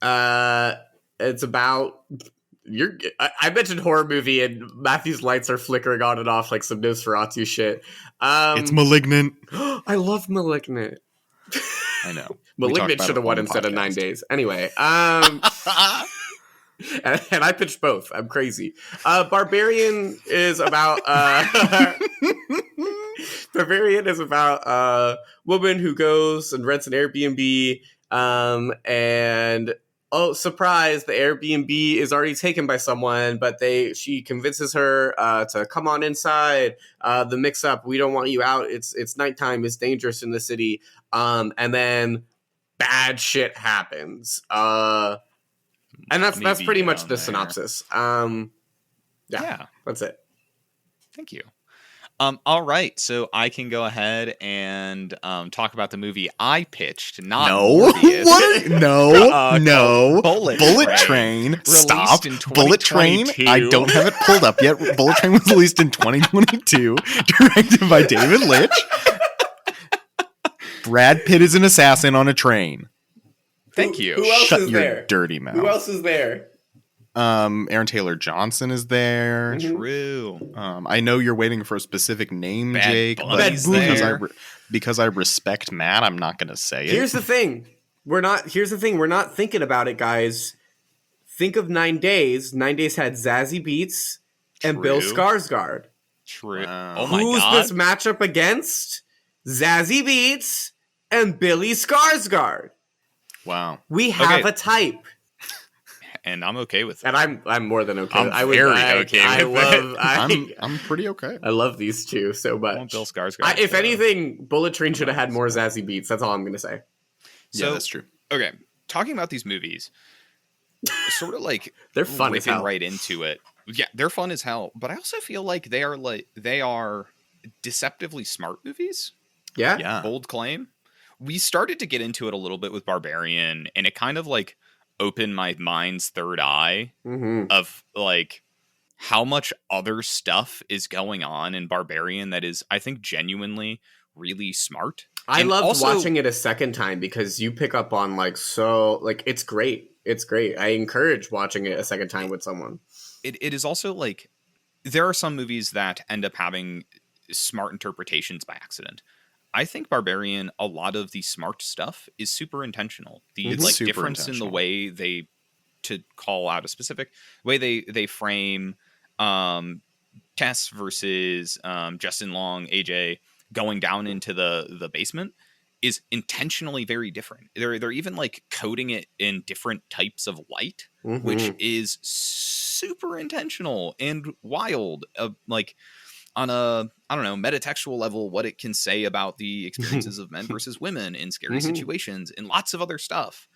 It's about... I mentioned horror movie, and Matthew's lights are flickering on and off like some Nosferatu shit. It's Malignant. I love Malignant. I know. Malignant should have won instead of 9 days. Anyway, and I pitched both. I'm crazy. Barbarian is about a woman who goes and rents an Airbnb, and oh, surprise, the Airbnb is already taken by someone, but she convinces her to come on inside. The mix-up, we don't want you out. It's nighttime. It's dangerous in the city. And then bad shit happens. And that's pretty much the synopsis. Yeah, that's it. Thank you. All right, so I can go ahead and talk about the movie I pitched. Not Morbius. What? No. Bullet Train. Released Stop. in Bullet Train. 2022. I don't have it pulled up yet. Bullet Train was released in 2022, directed by David Litch. Brad Pitt is an assassin on a train. Thank you. Who else Shut is your there? dirty mouth. Who else is there? Aaron Taylor Johnson is there. Mhm. True. I know you're waiting for a specific name, Bad Jake, Bunny's but there. because I respect Matt, I'm not going to say it. Here's the thing. We're not thinking about it, guys. Think of 9 Days. 9 Days had Zazie Beetz and Bill True. Skarsgård. True. Wow. Oh my Who's god. this matchup against? Zazie Beetz and Billy Skarsgård. Wow. We have Okay. a type. And I'm okay with it. And I'm more than okay. I'm very okay with it. I'm pretty okay. I love these two so I much. want Bill Skarsgård. If anything, Bullet Train should have had more Zazie Beetz. That's all I'm going to say. So, Yeah, that's true. Okay, talking about these movies, sort of like They're fun as ripping hell. right into it. Yeah, they're fun as hell, but I also feel like they are deceptively smart movies. Yeah? Yeah. Bold claim. We started to get into it a little bit with Barbarian, and it kind of like opened my mind's third eye Mm-hmm. of like how much other stuff is going on in Barbarian that is, I think, genuinely really smart. I And loved also, watching it a second time because you pick up on it's great. It's great. I encourage watching it a second time with someone. it is also like there are some movies that end up having smart interpretations by accident. I think Barbarian, a lot of the smart stuff is super intentional. The It's like super difference in the intentional. way they, to call out a specific way they frame um Tess versus Justin Long, AJ going down into the basement is intentionally very different. They're even like coding it in different types of light, which Mm-hmm. is super intentional and wild. Like on a, I don't know, metatextual level, what it can say about the experiences of men versus women in scary Mm-hmm. situations and lots of other stuff.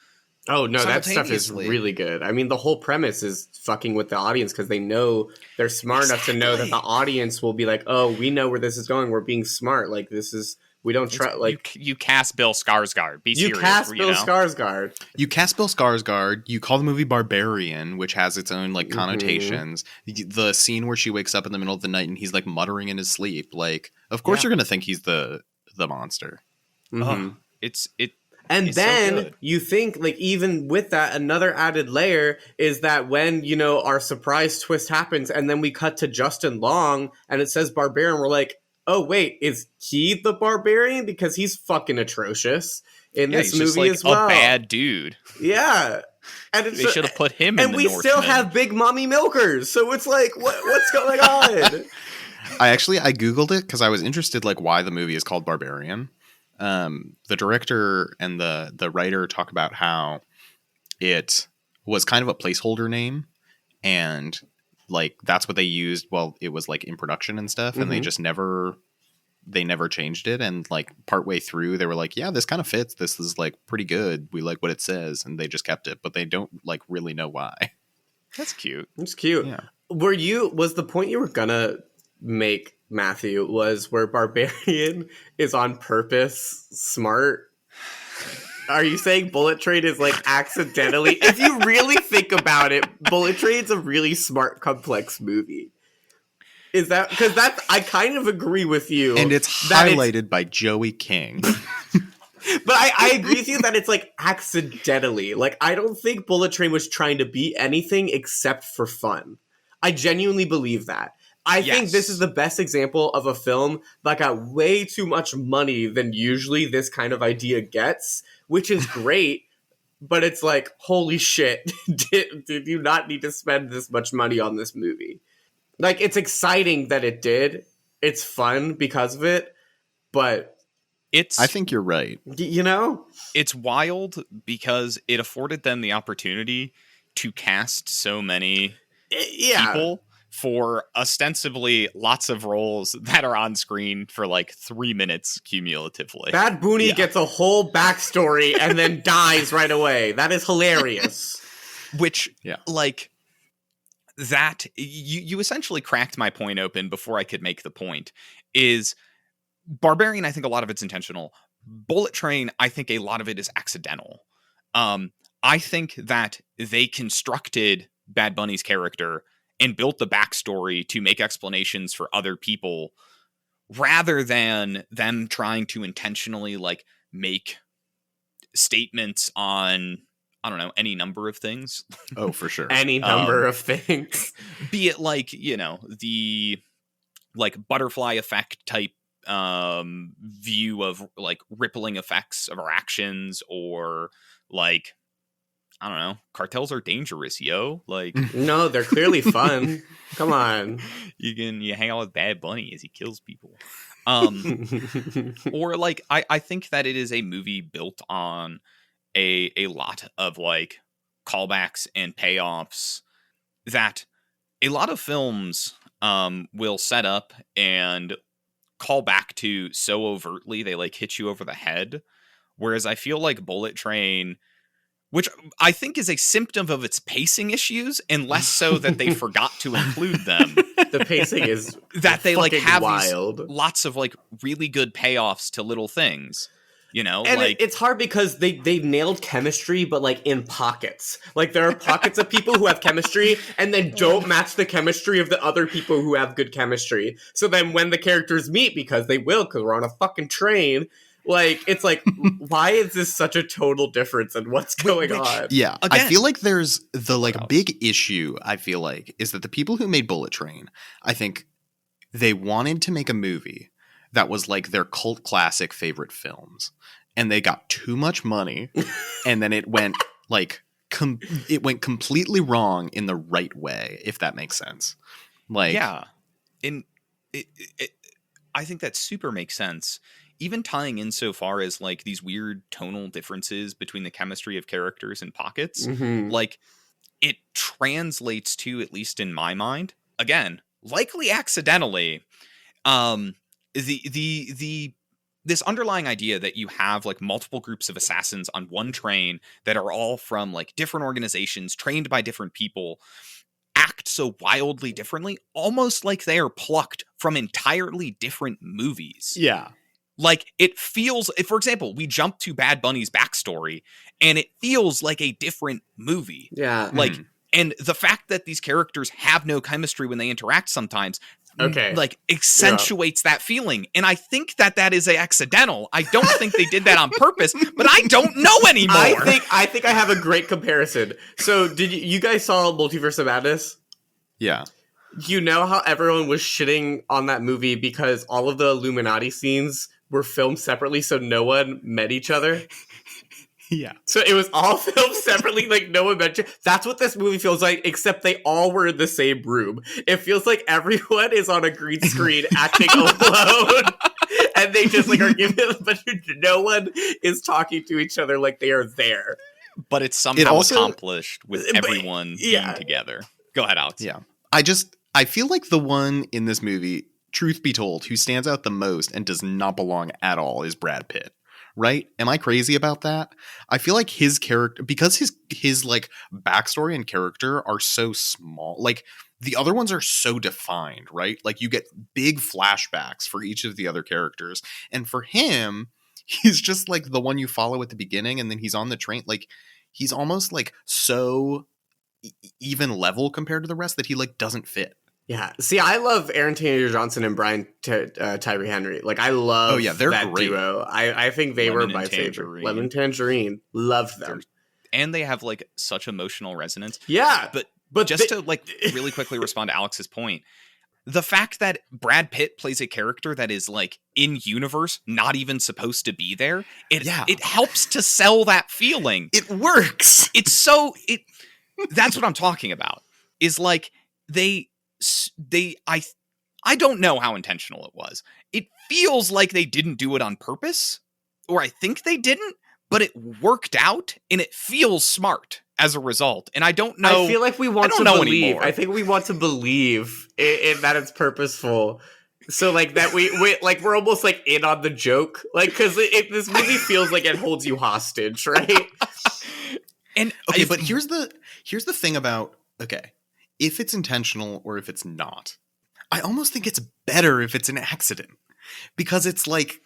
Oh, no, that stuff is Simultaneously. really good. I mean, the whole premise is fucking with the audience because they know they're smart enough to know that the Exactly. audience will be like, oh, we know where this is going. We're being smart. Like, this is, we don't It's, try, like, you cast Bill Skarsgård. Be you serious, cast you Bill know? Skarsgård. You cast Bill Skarsgård. You call the movie Barbarian, which has its own like Mhm. connotations. The scene where she wakes up in the middle of the night and he's like muttering in his sleep. Like, of course Yeah. you're gonna think he's the monster. Mhm. Oh, it And It's so then good. you think, like, even with that, another added layer is that when, our surprise twist happens and then we cut to Justin Long and it says Barbarian, we're like, oh, wait, is he the Barbarian? Because he's fucking atrocious in Yeah, this he's just movie like as a well. bad dude. Yeah. And it's They should have put him in and the we still Northman. have Big Mommy Milkers. So it's like, what's going on? I googled it because I was interested like why the movie is called Barbarian. The director and the writer talk about how it was kind of a placeholder name, and like that's what they used while it was like in production and stuff, and they Mhm. just never changed it. And like partway through, they were like, "Yeah, this kind of fits. This is like pretty good. We like what it says," and they just kept it, but they don't like really know why. That's cute. It's cute. Yeah. Was the point you were gonna make, Matthew, was where Barbarian is on purpose smart? Are you saying Bullet Train is like accidentally? If you really think about it, Bullet Train's a really smart, complex movie. Is that because I kind of agree with you, And it's that highlighted by Joey King. but I agree with you that it's like accidentally. Like, I don't think Bullet Train was trying to be anything except for fun. I genuinely believe that. I think this is the best example of a film that got way too much money than usually this kind of idea gets, which is great, but it's like, holy shit, did you not need to spend this much money on this movie? Like, it's exciting that it did. It's fun because of it, but I think you're right. It's wild because it afforded them the opportunity to cast so many people for ostensibly lots of roles that are on screen for like 3 minutes cumulatively. Bad Booney gets a whole backstory and then dies right away. That is hilarious. Which, like, that you essentially cracked my point open before I could make the point. Is Barbarian, I think a lot of it's intentional. Bullet Train, I think a lot of it is accidental. I think that they constructed Bad Bunny's character and built the backstory to make explanations for other people rather than them trying to intentionally like make statements on, I don't know, any number of things. Oh, for sure. Any number of things. Be it like, the like butterfly effect type view of like rippling effects of our actions, or like, I don't know, cartels are dangerous, yo. Like, no, they're clearly fun. Come on. You hang out with Bad Bunny as he kills people. Or like, I think that it is a movie built on a lot of like callbacks and payoffs that a lot of films will set up and call back to so overtly they like hit you over the head. Whereas I feel like Bullet Train, which I think is a symptom of its pacing issues, and less so that they forgot to include them. The pacing is that they like have wild. Lots of like really good payoffs to little things. And like it's hard because they nailed chemistry, but like in pockets. Like there are pockets of people who have chemistry and then don't match the chemistry of the other people who have good chemistry. So then when the characters meet, because they will, because we're on a fucking train, Like, it's like, why is this such a total difference and what's going on? Yeah, Again, I feel like there's the like big issue. I feel like is that the people who made Bullet Train, I think they wanted to make a movie that was like their cult classic favorite films, and they got too much money, and then it went like it went completely wrong in the right way, if that makes sense. Like, yeah, and I think that super makes sense. Even tying in so far as like these weird tonal differences between the chemistry of characters and pockets, like it translates to, at least in my mind, again, likely accidentally, the this underlying idea that you have like multiple groups of assassins on one train that are all from like different organizations, trained by different people, act so wildly differently, almost like they are plucked from entirely different movies. yeah. Like, it feels, for example, we jump to Bad Bunny's backstory, and it feels like a different movie. Yeah. Like, and the fact that these characters have no chemistry when they interact sometimes, like, accentuates that feeling. And I think that is accidental. I don't think they did that on purpose, but I don't know anymore. I think I have a great comparison. So, did you guys saw Multiverse of Madness? Yeah. You know how everyone was shitting on that movie because all of the Illuminati scenes were filmed separately, so no one met each other? Yeah. So it was all filmed separately, like no one met. That's what this movie feels like, except they all were in the same room. It feels like everyone is on a green screen acting alone, and they just like are giving, but no one is talking to each other like they are there. But it's somehow accomplished with everyone being together. Go ahead, Alex. Yeah. I feel like the one in this movie, truth be told, who stands out the most and does not belong at all is Brad Pitt. Right? Am I crazy about that? I feel like his character, because his like backstory and character are so small, like the other ones are so defined, right? Like you get big flashbacks for each of the other characters. And for him, he's just like the one you follow at the beginning, and then he's on the train. Like he's almost like so even level compared to the rest that he like doesn't fit. Yeah. See, I love Aaron Taylor Johnson and Brian Tyree Henry. Like, I love they're that great duo. I think they were my favorite. Lemon Tangerine. Loved them. And they have, like, such emotional resonance. Yeah. But just to, like, really quickly respond to Alex's point, the fact that Brad Pitt plays a character that is, like, in universe, not even supposed to be there, it helps to sell that feeling. It works. It's so... That's what I'm talking about. Is, like, I don't know how intentional it was. It feels like they didn't do it on purpose, or I think they didn't, but it worked out and it feels smart as a result. And I don't know. I feel like we want to believe. Anymore. I think we want to believe in that it's purposeful. So like that we like we're almost like in on the joke, like because this movie feels like it holds you hostage, right? And okay, but here's the thing about if it's intentional or if it's not, I almost think it's better if it's an accident, because it's like,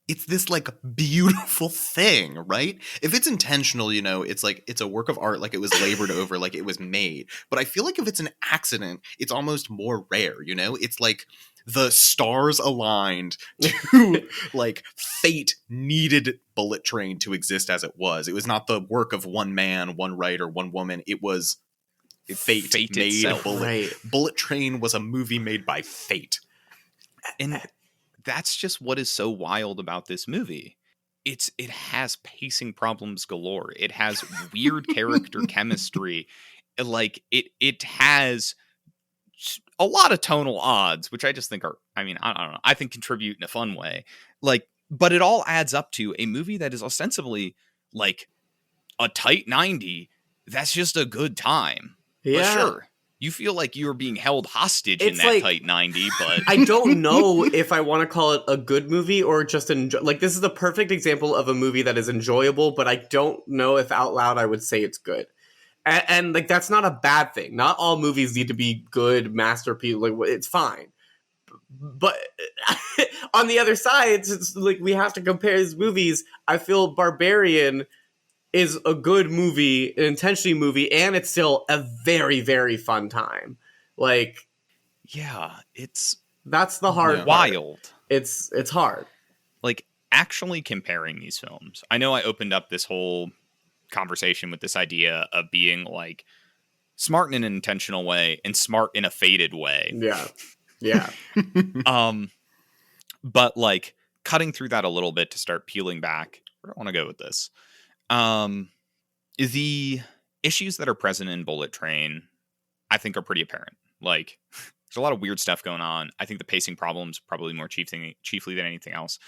it's this like beautiful thing, right? If it's intentional, you know, it's like, it's a work of art, like it was labored over, like it was made. But I feel like if it's an accident, it's almost more rare, you know? It's like the stars aligned to like fate needed Bullet Train to exist as it was. It was not the work of one man, one writer, one woman. It was fate made itself. Bullet Train was a movie made by fate. And that's just what is so wild about this movie. It has pacing problems galore. It has weird character chemistry. Like it has a lot of tonal odds, which I just think are, I mean, I don't know, I think contribute in a fun way. Like, but it all adds up to a movie that is ostensibly like a tight 90. That's just a good time. Yeah. But sure, you feel like you're being held hostage in that like, tight 90, but I don't know if I want to call it a good movie or just like this is the perfect example of a movie that is enjoyable, but I don't know if out loud I would say it's good. And like that's not a bad thing. Not all movies need to be good masterpiece. Like it's fine. But on the other side, it's like we have to compare these movies. I feel Barbarian is a good movie, an intentionally movie, and it's still a very, very fun time. Like, yeah, that's the hard wild. It's hard. Like actually comparing these films, I know I opened up this whole conversation with this idea of being like smart in an intentional way and smart in a faded way. Yeah. But like cutting through that a little bit to start peeling back, where do I want to go with this? The issues that are present in Bullet Train, I think, are pretty apparent. Like, there's a lot of weird stuff going on. I think the pacing problems probably more chiefly than anything else.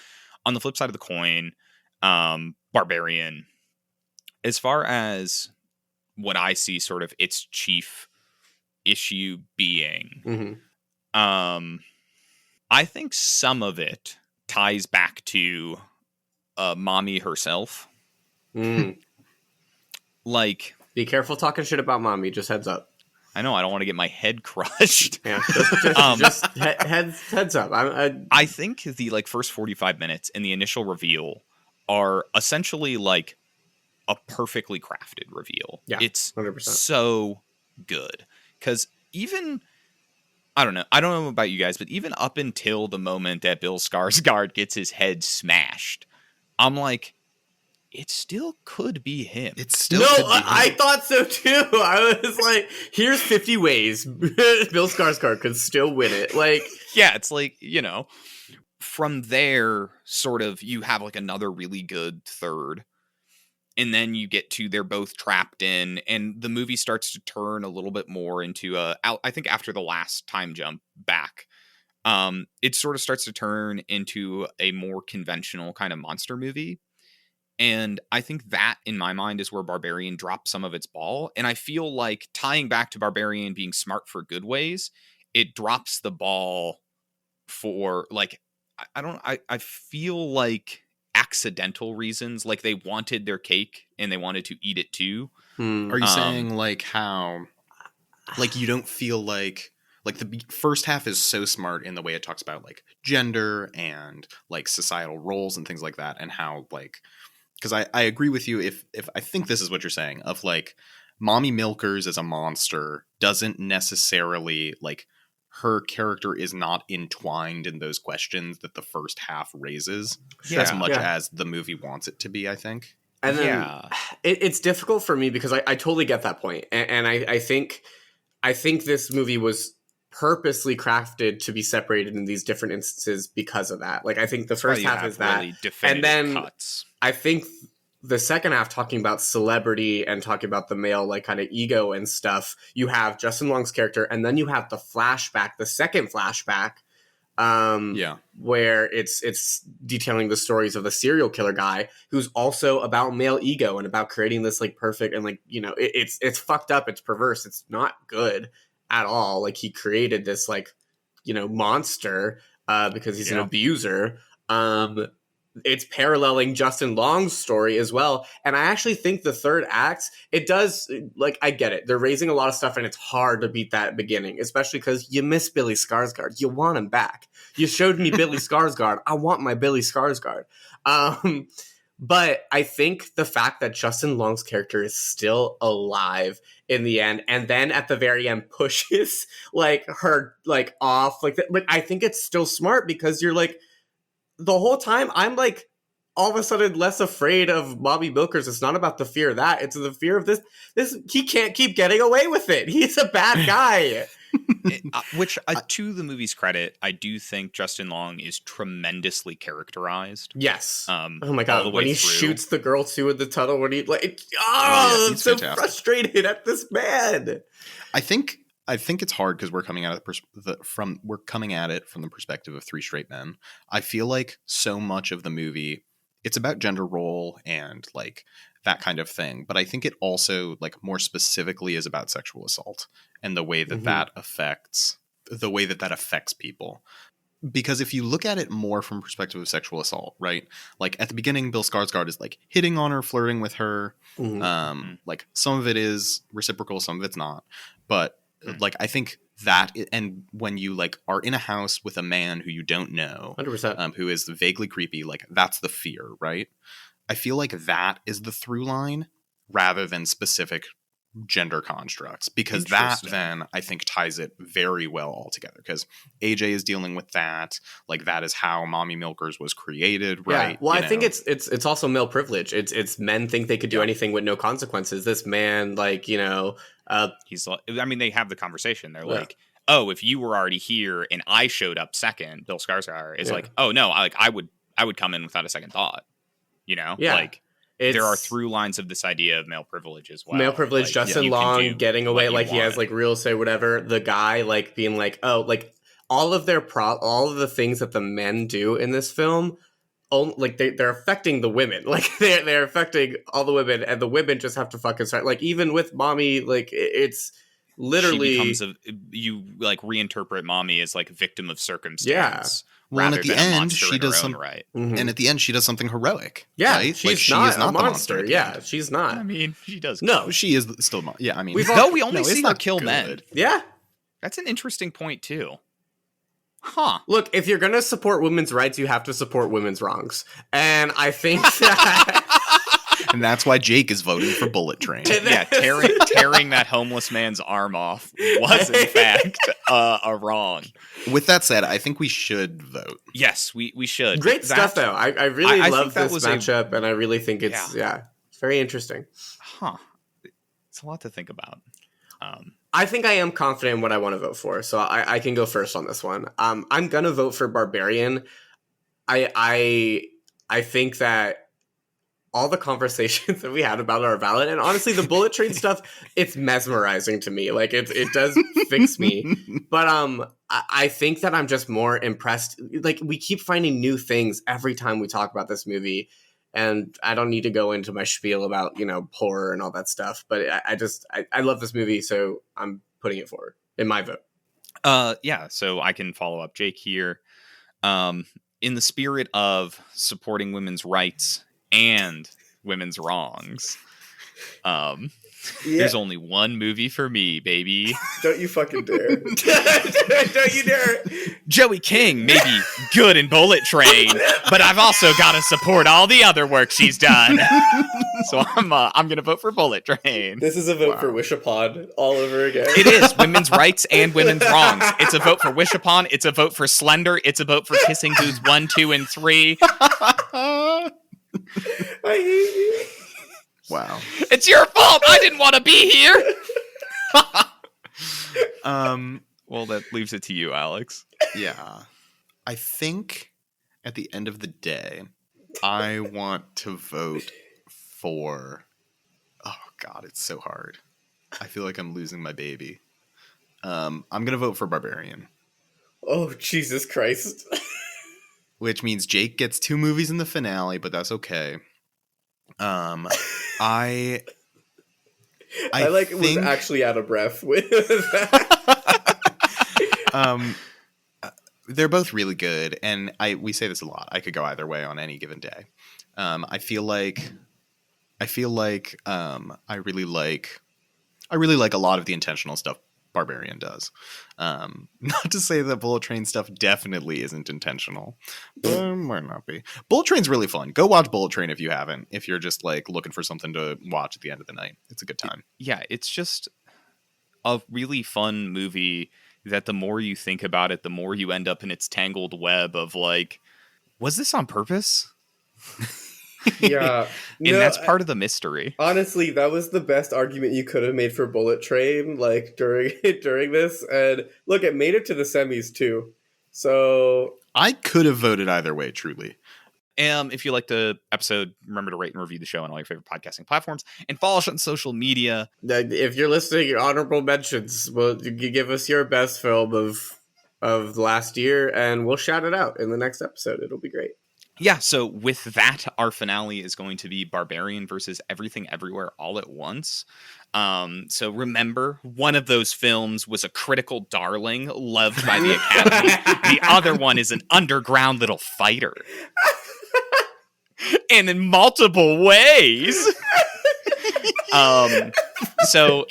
On the flip side of the coin, Barbarian, as far as what I see sort of its chief issue being, I think some of it ties back to mommy herself. Like, be careful talking shit about mommy, just heads up. I know, I don't want to get my head crushed. Yeah, just heads up. I think the like first 45 minutes and the initial reveal are essentially like a perfectly crafted reveal. Yeah, it's 100%. So good. Because even, I don't know about you guys, but even up until the moment that Bill Skarsgård gets his head smashed, I'm like, it still could be him. It still no, could be him. I thought so too. I was like, here's 50 ways Bill Skarsgård could still win it. Like, yeah, it's like, you know, from there, sort of, you have like another really good third. And then you get to they're both trapped in, and the movie starts to turn a little bit more into I think after the last time jump back, it sort of starts to turn into a more conventional kind of monster movie. And I think that, in my mind, is where Barbarian dropped some of its ball. And I feel like tying back to Barbarian being smart for good ways, it drops the ball for, like, I feel like accidental reasons. Like, they wanted their cake and they wanted to eat it too. Are you saying, like, how, like, you don't feel like the first half is so smart in the way it talks about, like, gender and, like, societal roles and things like that, and how, like, because I agree with you if I think this is what you're saying, of like Mommy Milkers as a monster doesn't necessarily, like, her character is not entwined in those questions that the first half raises as much as the movie wants it to be, I think. And then it's difficult for me because I totally get that point. And I think this movie was purposely crafted to be separated in these different instances because of that. Like, I think the first half is that, really and then cuts. I think the second half, talking about celebrity and talking about the male, like, kind of ego and stuff, you have Justin Long's character, and then you have the flashback, the second flashback, where it's detailing the stories of the serial killer guy who's also about male ego and about creating this, like, perfect, and, like, you know, it's fucked up, it's perverse, it's not good at all. Like, he created this, like, you know, monster because he's an abuser. It's paralleling Justin Long's story as well. And I actually think the third act, it does, like, I get it. They're raising a lot of stuff and it's hard to beat that beginning, especially because you miss Billy Skarsgård. You want him back. You showed me Billy Skarsgård. I want my Billy Skarsgård. But I think the fact that Justin Long's character is still alive in the end, and then at the very end pushes, like, her, like, off, like, like, I think it's still smart because you're like, the whole time I'm like, all of a sudden less afraid of Bobby Milkers. It's not about the fear of that. It's the fear of this. He can't keep getting away with it. He's a bad guy. Which, to the movie's credit, I do think Justin Long is tremendously characterized. Yes. Oh my God. When he shoots the girl too in the tunnel, when he, like, I'm so frustrated at this man. I think it's hard because we're coming at it from the perspective of three straight men. I feel like so much of the movie, it's about gender role and, like, that kind of thing. But I think it also, like, more specifically is about sexual assault and the way that that affects people. Because if you look at it more from perspective of sexual assault, right? Like, at the beginning, Bill Skarsgård is, like, hitting on her, flirting with her. Like, some of it is reciprocal, some of it's not. But like, I think that, and when you, like, are in a house with a man who you don't know, 100%, who is vaguely creepy, like, that's the fear, right? I feel like that is the through line rather than specific gender constructs, because that then I think ties it very well all together, because AJ is dealing with that, like that is how Mommy Milkers was created, right? Yeah. Well, I think it's also male privilege. It's men think they could do anything with no consequences. This man, like, he's like, I mean, they have the conversation. They're like, oh, if you were already here and I showed up second, Bill Skarsgård is like, oh no, I would come in without a second thought, like. There are through lines of this idea of male privilege as well. Male privilege, like, Justin Long getting away, like he has like real say, whatever. The guy like being like, oh, like all of the things that the men do in this film, like they're affecting the women. Like they're affecting all the women, and the women just have to fucking start. Like even with Mommy, like it's literally you like reinterpret Mommy as like a victim of circumstance. Yeah. Well, and at the end, she does and at the end, she does something heroic. Yeah, right? she's she not is not a monster. Yeah, she's not. I mean, she does. No, she is still. Yeah, I mean, we only see her kill men. Yeah, that's an interesting point too. Huh. Look, if you're gonna support women's rights, you have to support women's wrongs, and I think that. And that's why Jake is voting for Bullet Train. Yeah, tearing that homeless man's arm off was in fact a wrong. With that said, I think we should vote. Yes, we should. Great stuff, though. I really love this matchup, and I really think it's it's very interesting. Huh. It's a lot to think about. I think I am confident in what I want to vote for, so I can go first on this one. I'm gonna vote for Barbarian. I think that all the conversations that we had about our valid, and honestly, the Bullet Train stuff, it's mesmerizing to me. Like it does fix me. But I think that I'm just more impressed. Like we keep finding new things every time we talk about this movie, and I don't need to go into my spiel about horror and all that stuff. But I love this movie, so I'm putting it forward in my vote. Yeah. So I can follow up Jake here. In the spirit of supporting women's rights and women's wrongs. There's only one movie for me, baby. Don't you fucking dare. Don't you dare. Joey King may be good in Bullet Train, but I've also got to support all the other work she's done. So I'm going to vote for Bullet Train. This is a vote for Wish Upon all over again. It is. Women's rights and women's wrongs. It's a vote for Wish Upon. It's a vote for Slender. It's a vote for Kissing Booths 1, 2, and 3. I hate you. Wow. It's your fault. I didn't want to be here. Well, that leaves it to you, Alex. Yeah. I think at the end of the day, I want to vote for... Oh, God, it's so hard. I feel like I'm losing my baby. I'm going to vote for Barbarian. Oh, Jesus Christ. Which means Jake gets 2 movies in the finale, but that's okay. I was actually out of breath with that. They're both really good, and we say this a lot. I could go either way on any given day. I feel like I really like a lot of the intentional stuff Barbarian does. Not to say that Bullet Train stuff definitely isn't intentional, but might not be. Bullet Train's really fun. Go watch Bullet Train if you haven't. If you're just like looking for something to watch at the end of the night, it's a good time. Yeah, it's just a really fun movie that the more you think about it, the more you end up in its tangled web of like, was this on purpose? Yeah. And that's part of the mystery. Honestly, that was the best argument you could have made for Bullet Train, like during this. And look, it made it to the semis too. So I could have voted either way, truly. If you like the episode, remember to rate and review the show on all your favorite podcasting platforms and follow us on social media. If you're listening, your honorable mentions, well, you give us your best film of last year, and we'll shout it out in the next episode. It'll be great. Yeah, so with that, our finale is going to be Barbarian versus Everything Everywhere All at Once. So remember, one of those films was a critical darling loved by the Academy. The other one is an underground little fighter. And in multiple ways. So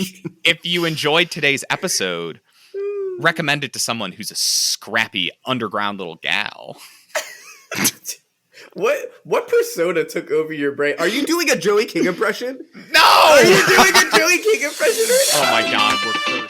if you enjoyed today's episode, recommend it to someone who's a scrappy underground little gal. What persona took over your brain? Are you doing a Joey King impression? No! Are you doing a Joey King impression right now? Oh my god, we're cursed.